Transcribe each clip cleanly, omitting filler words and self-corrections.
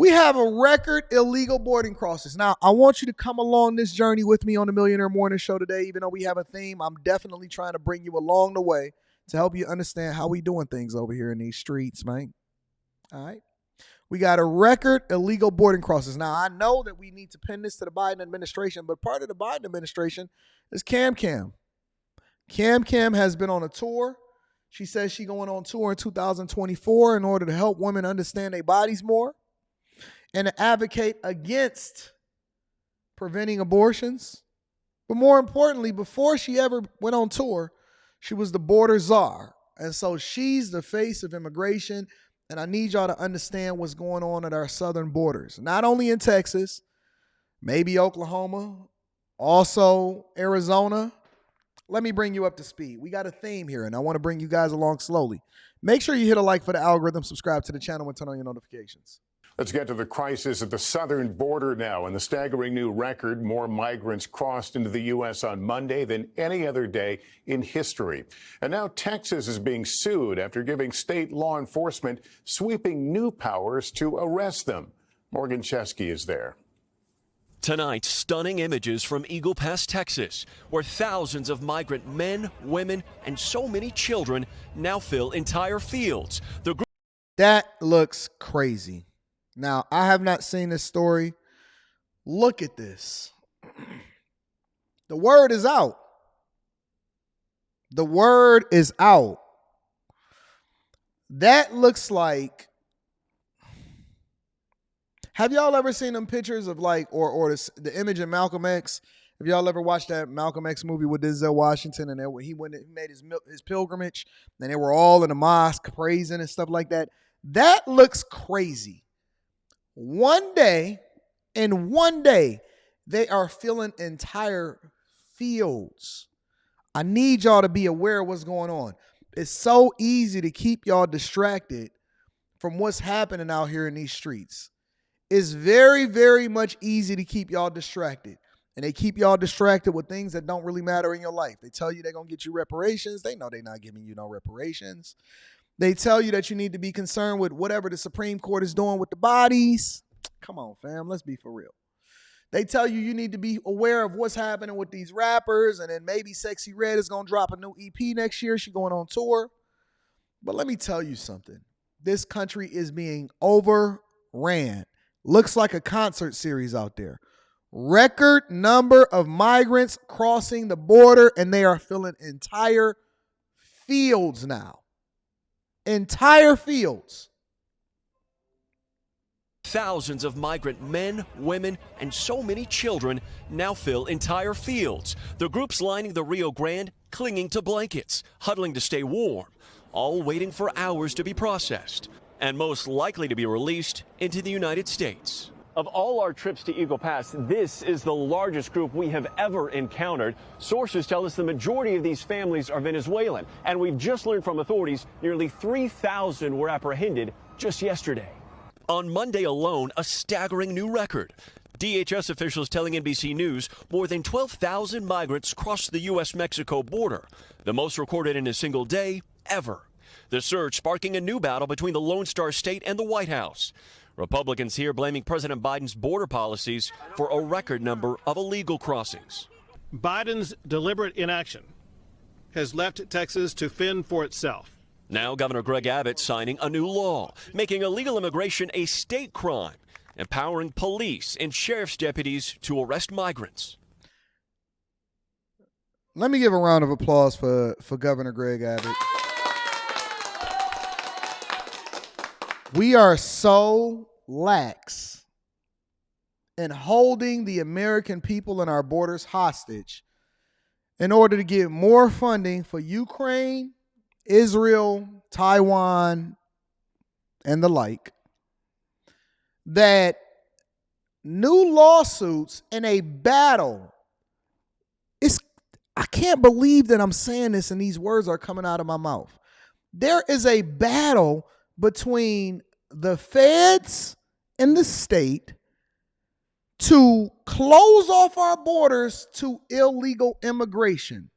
We have a record illegal boarding crosses. Now, I want you to come along this journey with me on the Millionaire Morning Show today. Even though we have a theme, I'm definitely trying to bring you along the way to help you understand how we doing things over here in these streets, man. All right. We got a record illegal boarding crosses. Now, I know that we need to pin this to the Biden administration, but part of the Biden administration is Cam. Cam has been on a tour. She says she's going on tour in 2024 in order to help women understand their bodies more and to advocate against preventing abortions. But more importantly, before she ever went on tour, she was the border czar. And so she's the face of immigration. And I need y'all to understand what's going on at our southern borders. Not only in Texas, maybe Oklahoma, also Arizona. Let me bring you up to speed. We got a theme here, and I want to bring you guys along slowly. Make sure you hit a like for the algorithm, subscribe to the channel, and turn on your notifications. Let's get to the crisis at the southern border now. And the staggering new record, more migrants crossed into the U.S. on Monday than any other day in history. And now Texas is being sued after giving state law enforcement sweeping new powers to arrest them. Morgan Chesky is there. Tonight, stunning images from Eagle Pass, Texas, where thousands of migrant men, women, and so many children now fill entire fields. That looks crazy. Now, I have not seen this story. Look at this. The word is out. The word is out. That looks like, have y'all ever seen them pictures of like, or the image of Malcolm X? Have y'all ever watched that Malcolm X movie with Denzel Washington and he made his pilgrimage and they were all in the mosque praising and stuff like that? That looks crazy. One day, they are filling entire fields. I need y'all to be aware of what's going on. It's so easy to keep y'all distracted from what's happening out here in these streets. It's very, very much easy to keep y'all distracted. And they keep y'all distracted with things that don't really matter in your life. They tell you they're going to get you reparations. They know they're not giving you no reparations. They tell you that you need to be concerned with whatever the Supreme Court is doing with the bodies. Come on, fam. Let's be for real. They tell you need to be aware of what's happening with these rappers. And then maybe Sexy Red is going to drop a new EP next year. She's going on tour. But let me tell you something. This country is being overran. Looks like a concert series out there. Record number of migrants crossing the border, and they are filling entire fields now. Entire fields. Thousands of migrant men, women, and so many children now fill entire fields. The groups lining the Rio Grande clinging to blankets, huddling to stay warm, all waiting for hours to be processed, and most likely to be released into the United States. Of all our trips to Eagle Pass, this is the largest group we have ever encountered. Sources tell us the majority of these families are Venezuelan, and we've just learned from authorities nearly 3,000 were apprehended just yesterday. On Monday alone, a staggering new record. DHS officials telling NBC News more than 12,000 migrants crossed the U.S.-Mexico border, the most recorded in a single day ever. The surge sparking a new battle between the Lone Star State and the White House. Republicans here blaming President Biden's border policies for a record number of illegal crossings. Biden's deliberate inaction has left Texas to fend for itself. Now Governor Greg Abbott signing a new law, making illegal immigration a state crime, empowering police and sheriff's deputies to arrest migrants. Let me give a round of applause for Governor Greg Abbott. We are so lax in holding the American people and our borders hostage in order to get more funding for Ukraine, Israel, Taiwan, and the like, that new lawsuits in a battle, I can't believe that I'm saying this and these words are coming out of my mouth. There is a battle between the feds and the state to close off our borders to illegal immigration.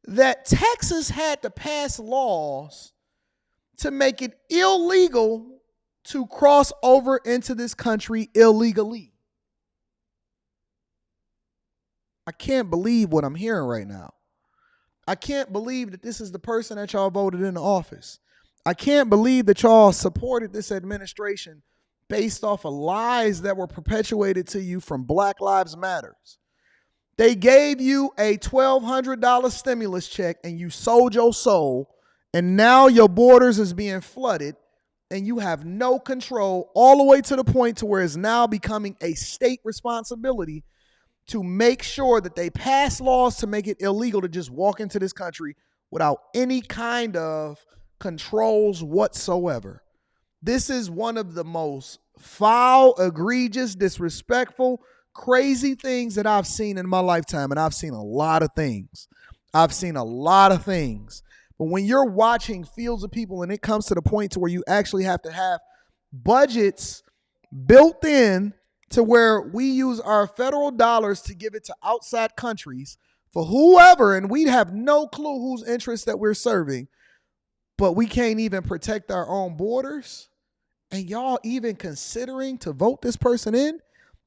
That Texas had to pass laws to make it illegal to cross over into this country illegally. I can't believe what I'm hearing right now. I can't believe that this is the person that y'all voted into office. I can't believe that y'all supported this administration based off of lies that were perpetuated to you from Black Lives Matters. They gave you a $1,200 stimulus check and you sold your soul, and now your borders is being flooded and you have no control, all the way to the point to where it's now becoming a state responsibility to make sure that they pass laws to make it illegal to just walk into this country without any kind of controls whatsoever. This is one of the most foul, egregious, disrespectful, crazy things that I've seen in my lifetime. And I've seen a lot of things. But when you're watching fields of people and it comes to the point to where you actually have to have budgets built in to where we use our federal dollars to give it to outside countries for whoever, and we have no clue whose interests that we're serving, but we can't even protect our own borders, and y'all even considering to vote this person in,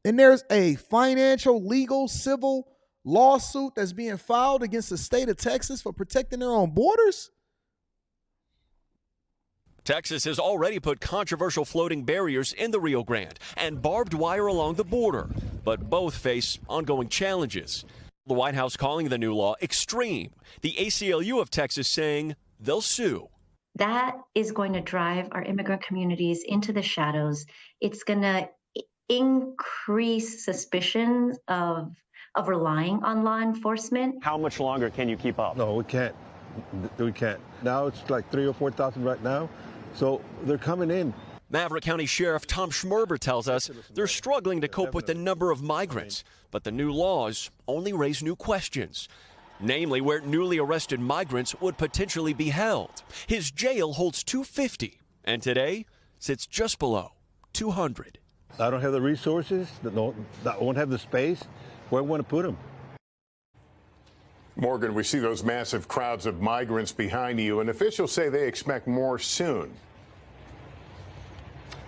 and there's a financial, legal, civil lawsuit that's being filed against the state of Texas for protecting their own borders? Texas has already put controversial floating barriers in the Rio Grande and barbed wire along the border, but both face ongoing challenges. The White House calling the new law extreme. The ACLU of Texas saying they'll sue. That is going to drive our immigrant communities into the shadows. It's going to increase suspicions of relying on law enforcement. How much longer can you keep up? No, we can't. We can't. Now it's like 3,000 or 4,000 right now. So they're coming in. Maverick County Sheriff Tom Schmerber tells us they're struggling to cope with the number of migrants, but the new laws only raise new questions, namely where newly arrested migrants would potentially be held. His jail holds 250, and today sits just below 200. I don't have the resources. I won't have the space. Where I want to put them. Morgan, we see those massive crowds of migrants behind you, and officials say they expect more soon.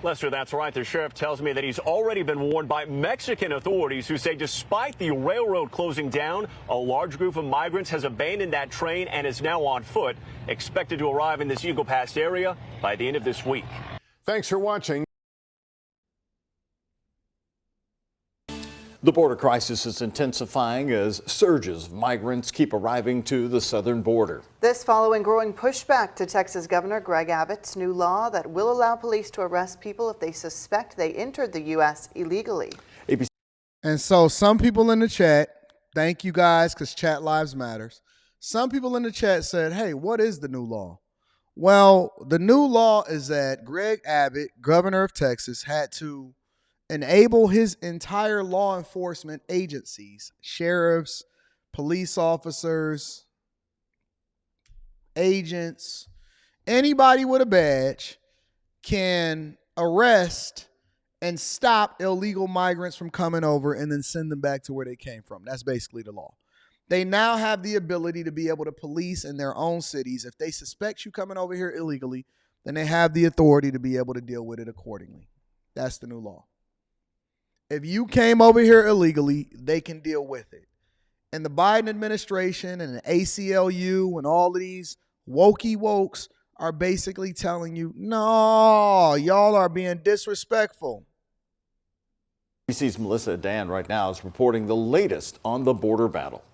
Lester, that's right. The sheriff tells me that he's already been warned by Mexican authorities who say despite the railroad closing down, a large group of migrants has abandoned that train and is now on foot, expected to arrive in this Eagle Pass area by the end of this week. Thanks for watching. The border crisis is intensifying as surges of migrants keep arriving to the southern border. This following growing pushback to Texas Governor Greg Abbott's new law that will allow police to arrest people if they suspect they entered the U.S. illegally. And so some people in the chat, thank you guys, because chat lives matters. Some people in the chat said, hey, what is the new law? Well, the new law is that Greg Abbott, governor of Texas, had to enable his entire law enforcement agencies, sheriffs, police officers, agents, anybody with a badge can arrest and stop illegal migrants from coming over and then send them back to where they came from. That's basically the law. They now have the ability to be able to police in their own cities. If they suspect you coming over here illegally, then they have the authority to be able to deal with it accordingly. That's the new law. If you came over here illegally, they can deal with it. And the Biden administration and the ACLU and all of these wokey wokes are basically telling you, no, y'all are being disrespectful. ABC's Melissa Dan right now is reporting the latest on the border battle.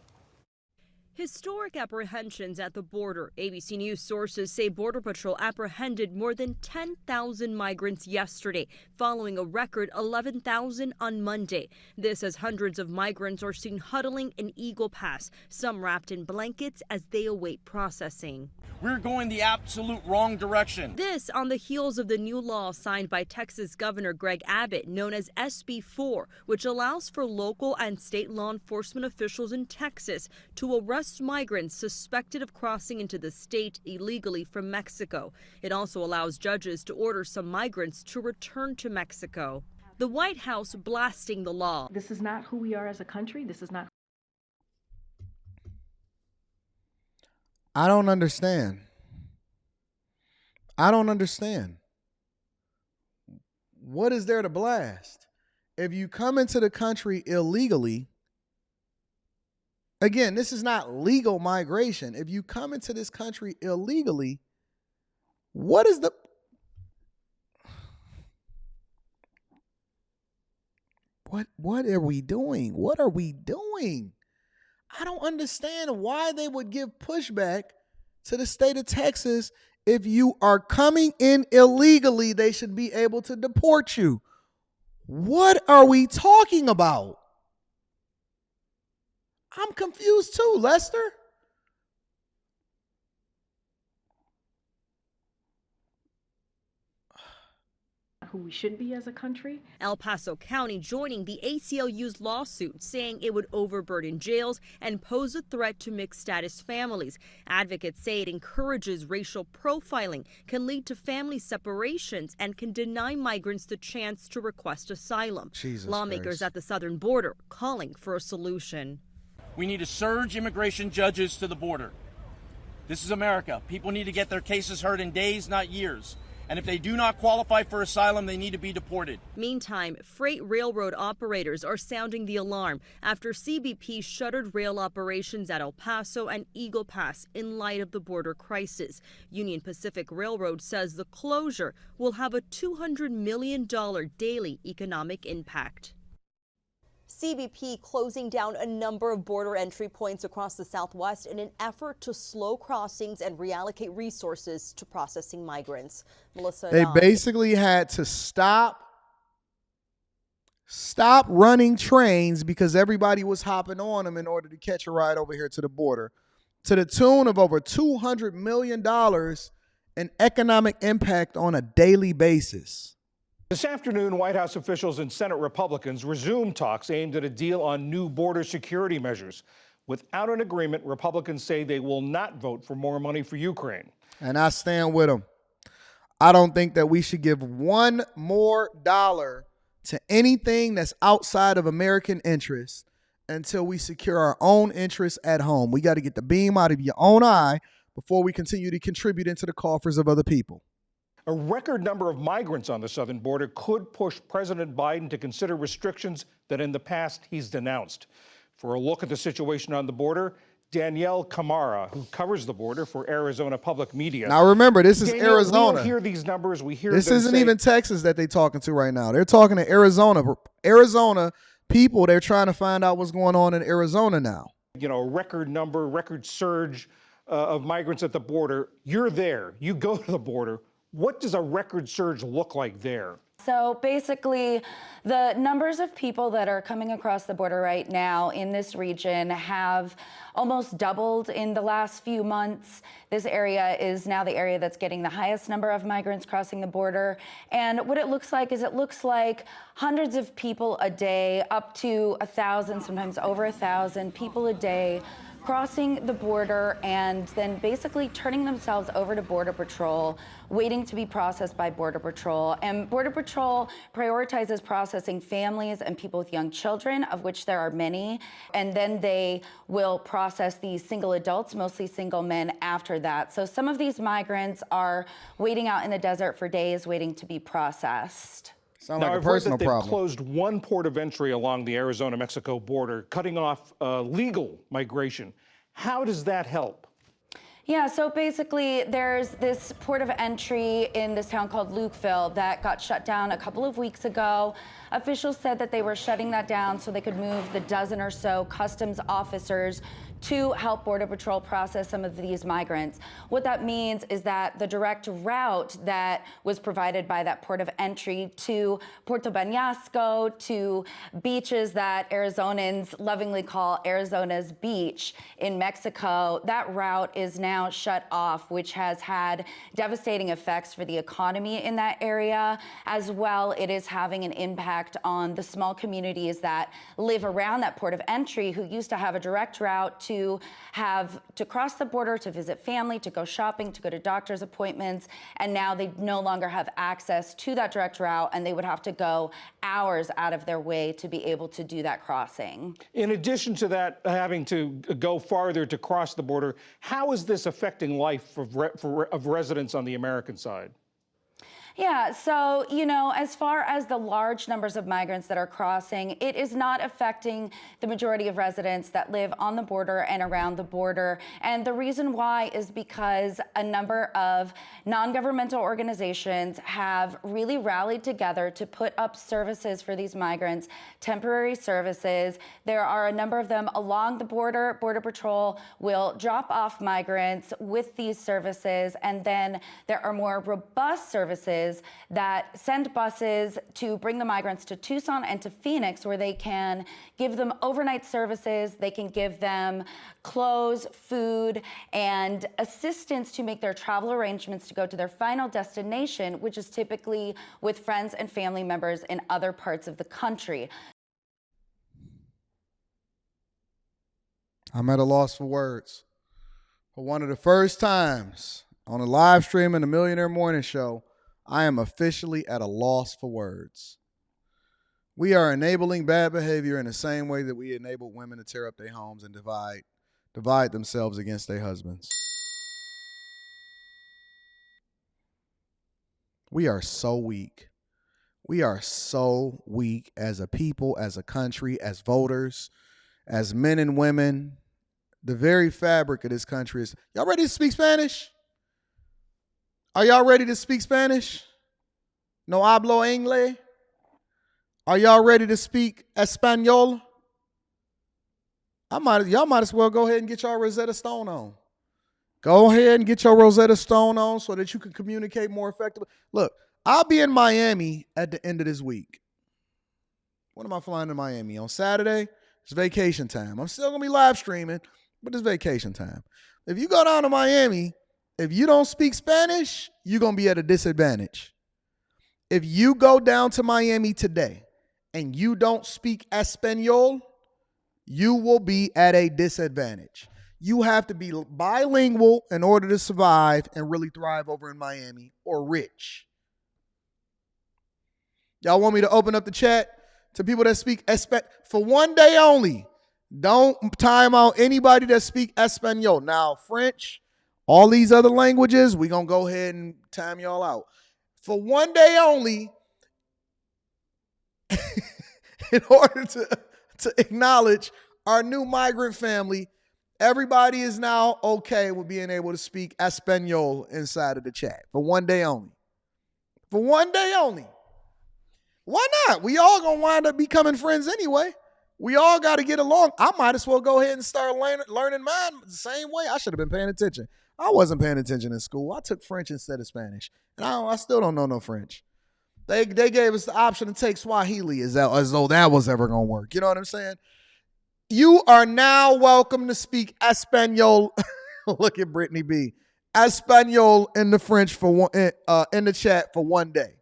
Historic apprehensions at the border. ABC News sources say Border Patrol apprehended more than 10,000 migrants yesterday, following a record 11,000 on Monday. This as hundreds of migrants are seen huddling in Eagle Pass, some wrapped in blankets as they await processing. We're going the absolute wrong direction. This on the heels of the new law signed by Texas Governor Greg Abbott, known as SB 4, which allows for local and state law enforcement officials in Texas to arrest migrants suspected of crossing into the state illegally from Mexico. It also allows judges to order some migrants to return to Mexico. The White House blasting the law. This is not who we are as a country. This is not. I don't understand. I don't understand. What is there to blast? If you come into the country illegally, again, this is not legal migration. If you come into this country illegally, what is the... What are we doing? What are we doing? I don't understand why they would give pushback to the state of Texas. If you are coming in illegally, they should be able to deport you. What are we talking about? I'm confused too, Lester. Who we should be as a country. El Paso County joining the ACLU's lawsuit, saying it would overburden jails and pose a threat to mixed status families. Advocates say it encourages racial profiling, can lead to family separations, and can deny migrants the chance to request asylum. Lawmakers at the southern border calling for a solution. We need to surge immigration judges to the border. This is America. People need to get their cases heard in days, not years. And if they do not qualify for asylum, they need to be deported. Meantime, freight railroad operators are sounding the alarm after CBP shuttered rail operations at El Paso and Eagle Pass in light of the border crisis. Union Pacific Railroad says the closure will have a $200 million daily economic impact. CBP closing down a number of border entry points across the Southwest in an effort to slow crossings and reallocate resources to processing migrants. Melissa, they basically had to stop running trains because everybody was hopping on them in order to catch a ride over here to the border, to the tune of over $200 million in economic impact on a daily basis. This afternoon, White House officials and Senate Republicans resumed talks aimed at a deal on new border security measures. Without an agreement, Republicans say they will not vote for more money for Ukraine. And I stand with them. I don't think that we should give one more dollar to anything that's outside of American interest until we secure our own interests at home. We got to get the beam out of your own eye before we continue to contribute into the coffers of other people. A record number of migrants on the southern border could push President Biden to consider restrictions that in the past he's denounced. For a look at the situation on the border, Danielle Kamara, who covers the border for Arizona Public Media. Now remember, this is Danielle, Arizona. We hear these numbers. We hear this isn't even Texas that they're talking to right now. They're talking to Arizona. Arizona people, they're trying to find out what's going on in Arizona now. You know, record surge of migrants at the border. You're there. You go to the border. What does a record surge look like there? So basically, the numbers of people that are coming across the border right now in this region have almost doubled in the last few months. This area is now the area that's getting the highest number of migrants crossing the border. And what it looks like is hundreds of people a day, up to 1,000, sometimes over 1,000 people a day crossing the border and then basically turning themselves over to Border Patrol, waiting to be processed by Border Patrol. And Border Patrol prioritizes processing families and people with young children, of which there are many, and then they will process these single adults, mostly single men, after that. So some of these migrants are waiting out in the desert for days, waiting to be processed. Sounds now, like a I've heard personal that they've problem. closed one port of entry along the Arizona-Mexico border, cutting off legal migration. How does that help? Yeah, so basically there's this port of entry in this town called Lukeville that got shut down a couple of weeks ago. Officials said that they were shutting that down so they could move the dozen or so customs officers to help Border Patrol process some of these migrants. What that means is that the direct route that was provided by that port of entry to Puerto Banasco, to beaches that Arizonans lovingly call Arizona's beach in Mexico, that route is now shut off, which has had devastating effects for the economy in that area. As well, it is having an impact on the small communities that live around that port of entry who used to have a direct route to cross the border, to visit family, to go shopping, to go to doctor's appointments, and now they no longer have access to that direct route, and they would have to go hours out of their way to be able to do that crossing. In addition to that, having to go farther to cross the border, how is this affecting life of residents on the American side? Yeah, so, as far as the large numbers of migrants that are crossing, it is not affecting the majority of residents that live on the border and around the border. And the reason why is because a number of non-governmental organizations have really rallied together to put up services for these migrants, temporary services. There are a number of them along the border. Border Patrol will drop off migrants with these services, and then there are more robust services that send buses to bring the migrants to Tucson and to Phoenix, where they can give them overnight services, they can give them clothes, food, and assistance to make their travel arrangements to go to their final destination, which is typically with friends and family members in other parts of the country. I'm at a loss for words. For one of the first times on a live stream in the Millionaire Morning Show, I am officially at a loss for words. We are enabling bad behavior in the same way that we enable women to tear up their homes and divide themselves against their husbands. We are so weak. We are so weak as a people, as a country, as voters, as men and women. The very fabric of this country is... Y'all ready to speak Spanish? Are y'all ready to speak Spanish? No hablo inglés? Are y'all ready to speak Espanol? Y'all might as well go ahead and get your Rosetta Stone on. Go ahead and get your Rosetta Stone on so that you can communicate more effectively. Look, I'll be in Miami at the end of this week. When am I flying to Miami? On Saturday? It's vacation time. I'm still going to be live streaming, but it's vacation time. If you go down to Miami, if you don't speak Spanish, you're going to be at a disadvantage. If you go down to Miami today and you don't speak Espanol, you will be at a disadvantage. You have to be bilingual in order to survive and really thrive over in Miami, or rich. Y'all want me to open up the chat to people that speak Espanol for one day only? Don't time out anybody that speak Espanol. Now, French, all these other languages, we're going to go ahead and time y'all out. For one day only, in order to acknowledge our new migrant family, everybody is now okay with being able to speak Espanol inside of the chat. For one day only. For one day only. Why not? We all going to wind up becoming friends anyway. We all got to get along. I might as well go ahead and start learning mine the same way. I should have been paying attention. I wasn't paying attention in school. I took French instead of Spanish. And I still don't know no French. They gave us the option to take Swahili as though that was ever going to work. You know what I'm saying? You are now welcome to speak Espanol. Look at Brittany B. Espanol in the French in the chat for one day.